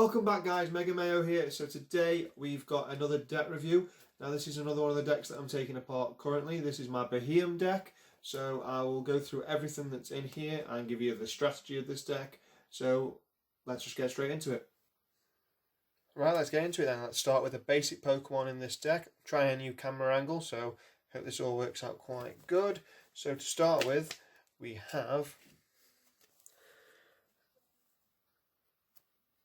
Welcome back guys, Mega Mayo here. So today we've got another deck review. Now this is another one of the decks that I'm taking apart currently. This is my Beheeyem deck. So I will go through everything that's in here and give you the strategy of this deck. So let's just get straight into it. Right, let's get into it then. Let's start with the basic Pokemon in this deck. Try a new camera angle, so hope this all works out quite good. So to start with, we have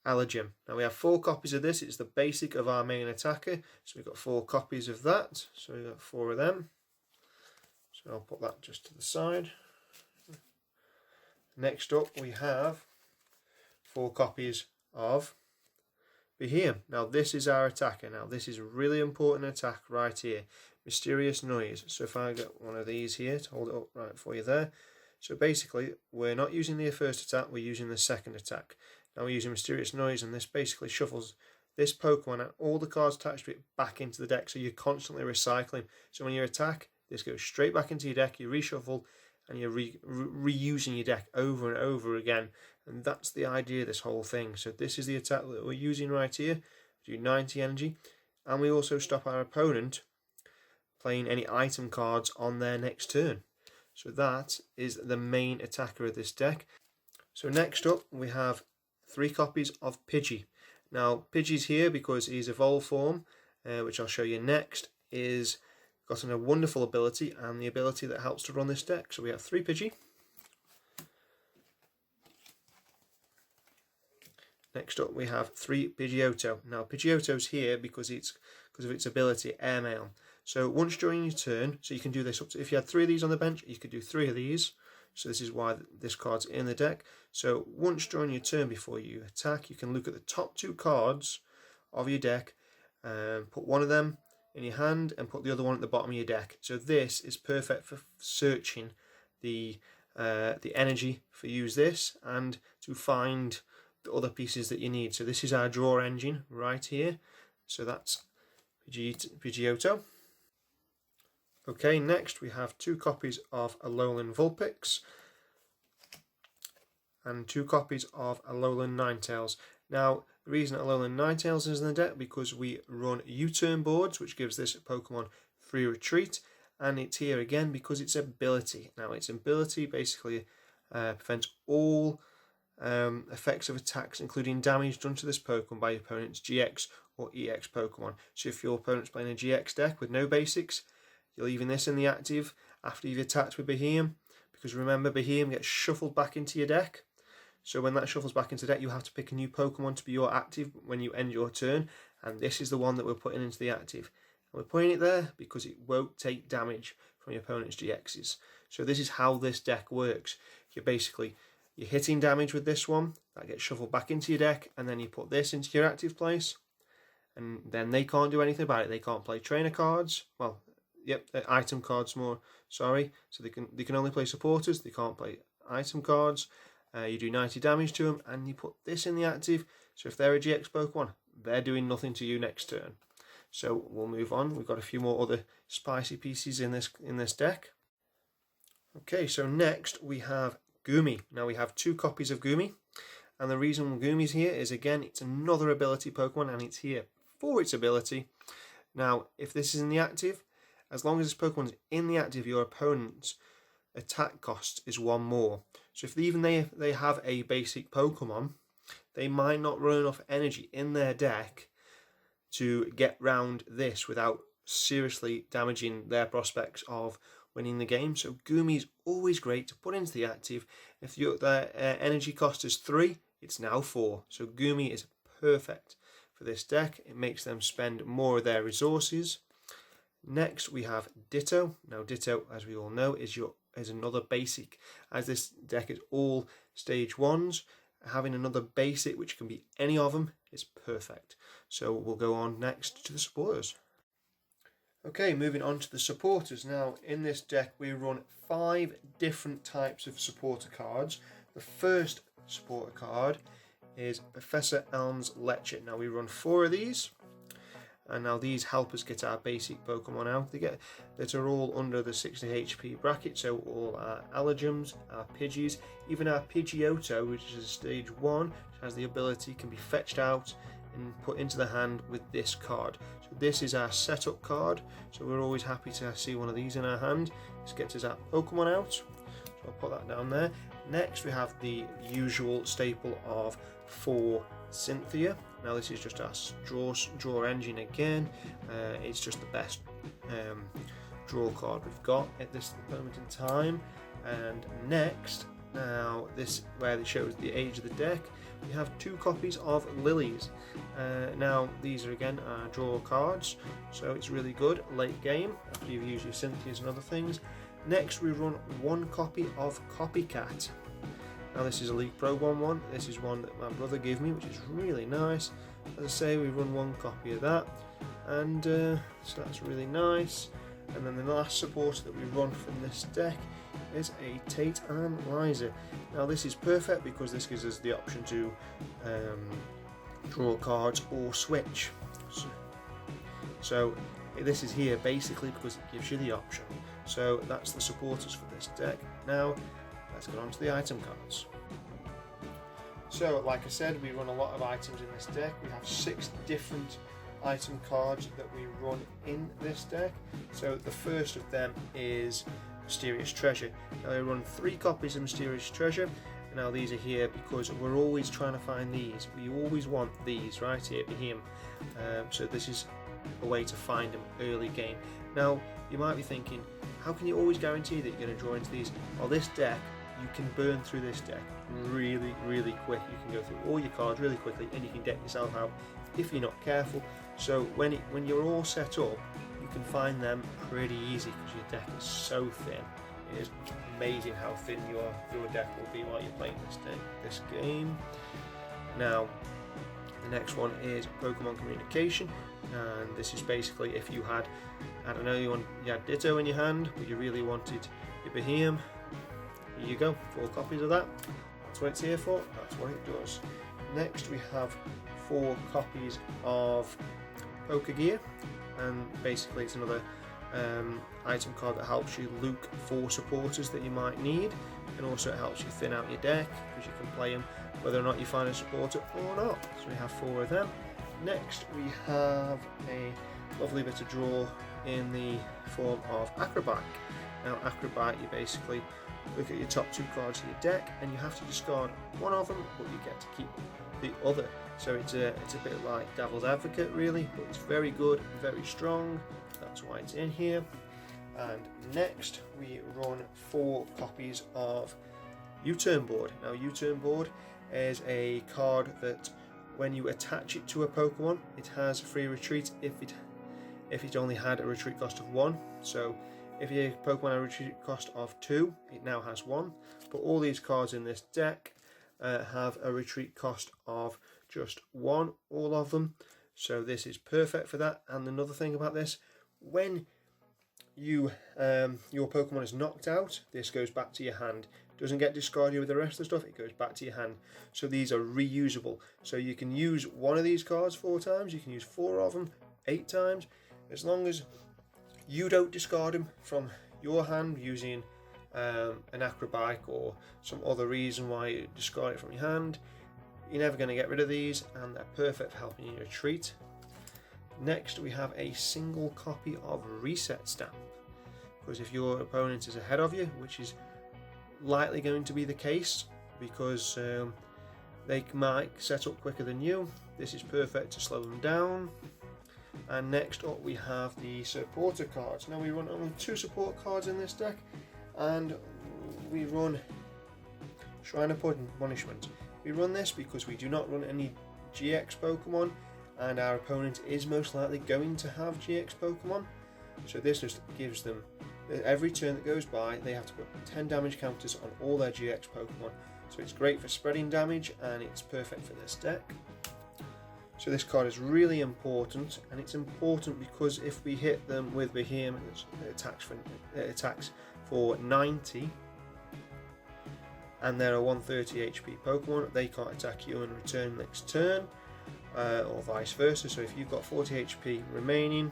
Agile. Now we have 4 copies of this. It's the basic of our main attacker. So we've got 4 copies of that. So we've got 4 of them. So I'll put that just to the side. Next up we have 4 copies of Beheeyem. Now this is our attacker. Now this is a really important attack right here. Mysterious Noise. So if I get one of these here to hold it up right for you there. So basically we're not using the first attack, we're using the second attack. Now we're using Mysterious Noise, and this basically shuffles this Pokemon and all the cards attached to it back into the deck, so you're constantly recycling. So when you attack, this goes straight back into your deck, you reshuffle, and you're reusing your deck over and over again. And that's the idea of this whole thing. So this is the attack that we're using right here. We do 90 energy, and we also stop our opponent playing any item cards on their next turn. So that is the main attacker of this deck. So next up we have 3 copies of Pidgey. Now Pidgey's here because his evolved form, which I'll show you next, is got a wonderful ability, and the ability that helps to run this deck. So we have 3 Pidgey. Next up we have 3 Pidgeotto. Now Pidgeotto's here because of its ability, Airmail. So once during your turn, so you can do this up to, if you had 3 of these on the bench, you could do 3 of these. So this is why this card's in the deck. So once during your turn before you attack, you can look at the top 2 cards of your deck, put one of them in your hand and put the other one at the bottom of your deck. So this is perfect for searching the energy for use this and to find the other pieces that you need. So this is our draw engine right here. So that's Pidgeotto. Okay, next we have 2 copies of Alolan Vulpix and 2 copies of Alolan Ninetales. Now, the reason Alolan Ninetales is in the deck because we run U-turn boards, which gives this Pokemon free retreat, and it's here again because its ability. Now, its ability basically prevents all effects of attacks, including damage done to this Pokemon by your opponent's GX or EX Pokemon. So if your opponent's playing a GX deck with no basics, you're leaving this in the active after you've attacked with Beheeyem, because remember Beheeyem gets shuffled back into your deck. So when that shuffles back into deck, you have to pick a new Pokemon to be your active when you end your turn, and this is the one that we're putting into the active. And we're putting it there because it won't take damage from your opponent's GXs. So this is how this deck works. You're hitting damage with this one, that gets shuffled back into your deck, and then you put this into your active place, and then they can't do anything about it. They can't play trainer cards. Well, yep, item cards more, sorry. So they can only play supporters, they can't play item cards. You do 90 damage to them, and you put this in the active. So if they're a GX Pokemon, they're doing nothing to you next turn. So we'll move on. We've got a few more other spicy pieces in this deck. Okay, so next we have Goomy. Now we have 2 copies of Goomy, and the reason Goomy's here is, again, it's another ability Pokemon, and it's here for its ability. Now, if this is in the active, as long as this Pokemon's in the active, your opponent's attack cost is 1 more. So if even they have a basic Pokemon, they might not run enough energy in their deck to get round this without seriously damaging their prospects of winning the game. So Goomy is always great to put into the active. If their energy cost is 3, it's now 4. So Goomy is perfect for this deck. It makes them spend more of their resources. Next we have Ditto. Now Ditto, as we all know, is another basic. As this deck is all stage 1s, having another basic, which can be any of them, is perfect. So we'll go on next to the supporters. Okay, moving on to the supporters. Now in this deck we run 5 different types of supporter cards. The first supporter card is Professor Elm's Lecture. Now we run 4 of these, And now these help us get our basic Pokemon out. That are all under the 60 HP bracket, so all our Allergems, our Pidgeys, even our Pidgeotto, which is stage 1, which has the ability, can be fetched out and put into the hand with this card. So this is our setup card, so we're always happy to see one of these in our hand. This gets us our Pokemon out, so I'll put that down there. Next we have the usual staple of 4 Cynthia. Now this is just our draw engine again. It's just the best draw card we've got at this moment in time. And next, now this where it shows the age of the deck, we have 2 copies of Lilies. Now these are again our draw cards, so it's really good late game after you've used your Cynthias and other things. Next we run 1 copy of Copycat. Now this is a League Pro 1/1. This is one that my brother gave me, which is really nice. As I say, we run 1 copy of that, and so that's really nice. And then the last supporter that we run from this deck is a Tate and Liza. Now this is perfect because this gives us the option to draw cards or switch. So this is here basically because it gives you the option. So that's the supporters for this deck. Now let's get on to the item cards. So like I said, we run a lot of items in this deck. We have 6 different item cards that we run in this deck. So the first of them is Mysterious Treasure. Now I run 3 copies of Mysterious Treasure. Now these are here because we're always trying to find these. We always want these right here, Beheeyem. So this is a way to find them early game. Now you might be thinking, how can you always guarantee that you're going to draw into these? Well, this deck, you can burn through this deck really quick. You can go through all your cards really quickly and you can deck yourself out if you're not careful. So when you're all set up, you can find them pretty easy because your deck is so thin. It is amazing how thin your deck will be while you're playing this game. Now the next one is Pokemon Communication, and this is basically if you had, I don't know, you had Ditto in your hand but you really wanted your Beheeyem. Here you go, 4 copies of that. That's what it's here for, that's what it does. Next we have 4 copies of Pokegear, and basically it's another item card that helps you look for supporters that you might need, and also it helps you thin out your deck because you can play them whether or not you find a supporter or not. So we have 4 of them. Next we have a lovely bit of draw in the form of Acrobat. Now Acrobat, you basically look at your top 2 cards of your deck and you have to discard one of them, but you get to keep the other. So it's a bit like Devil's Advocate really, but it's very good, very strong. That's why it's in here. And next we run 4 copies of U-Turn Board. Now U-Turn Board is a card that when you attach it to a Pokemon, it has free retreat if it only had a retreat cost of 1. So if your Pokemon had a retreat cost of 2, it now has 1. But all these cards in this deck have a retreat cost of just 1, all of them. So this is perfect for that. And another thing about this, when your Pokemon is knocked out, this goes back to your hand. It doesn't get discarded with the rest of the stuff, it goes back to your hand. So these are reusable. So you can use one of these cards 4 times, you can use 4 of them 8 times, as long as you don't discard them from your hand using an acrobat or some other reason why you discard it from your hand. You're never going to get rid of these, and they're perfect for helping you retreat. Next we have a single copy of Reset Stamp, because if your opponent is ahead of you, which is likely going to be the case because they might set up quicker than you, this is perfect to slow them down. And next up we have the supporter cards. Now we run only 2 support cards in this deck, and we run Shrine of Punishment. We run this because we do not run any GX Pokemon, and our opponent is most likely going to have GX Pokemon. So this just gives them, every turn that goes by, they have to put 10 damage counters on all their GX Pokemon. So it's great for spreading damage, and it's perfect for this deck. So this card is really important, and it's important because if we hit them with Beheeyem, it attacks for 90, and they're a 130 HP Pokemon, they can't attack you in return next turn. or vice versa. So if you've got 40 HP remaining,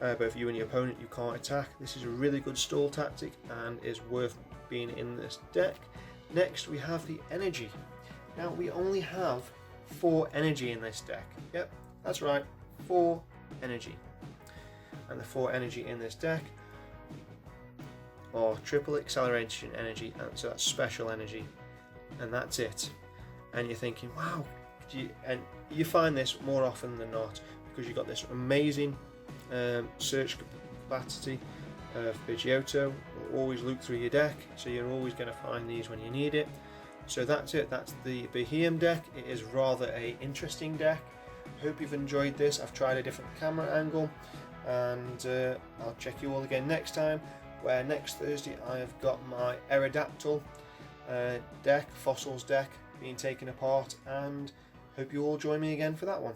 both you and your opponent, you can't attack, this is a really good stall tactic and is worth being in this deck. Next we have the energy. Now we only have 4 energy in this deck. Yep, that's right, 4 energy. And the 4 energy in this deck are triple acceleration energy, and so that's special energy, and that's it. And you're thinking, wow, and you find this more often than not because you've got this amazing search capacity of Pidgeotto. Will always look through your deck, so you're always going to find these when you need it. So that's it, that's the Beheeyem deck. It is rather a interesting deck. Hope you've enjoyed this. I've tried a different camera angle, and I'll check you all again next time, where next Thursday I have got my Aerodactyl deck, Fossils deck, being taken apart, and hope you all join me again for that one.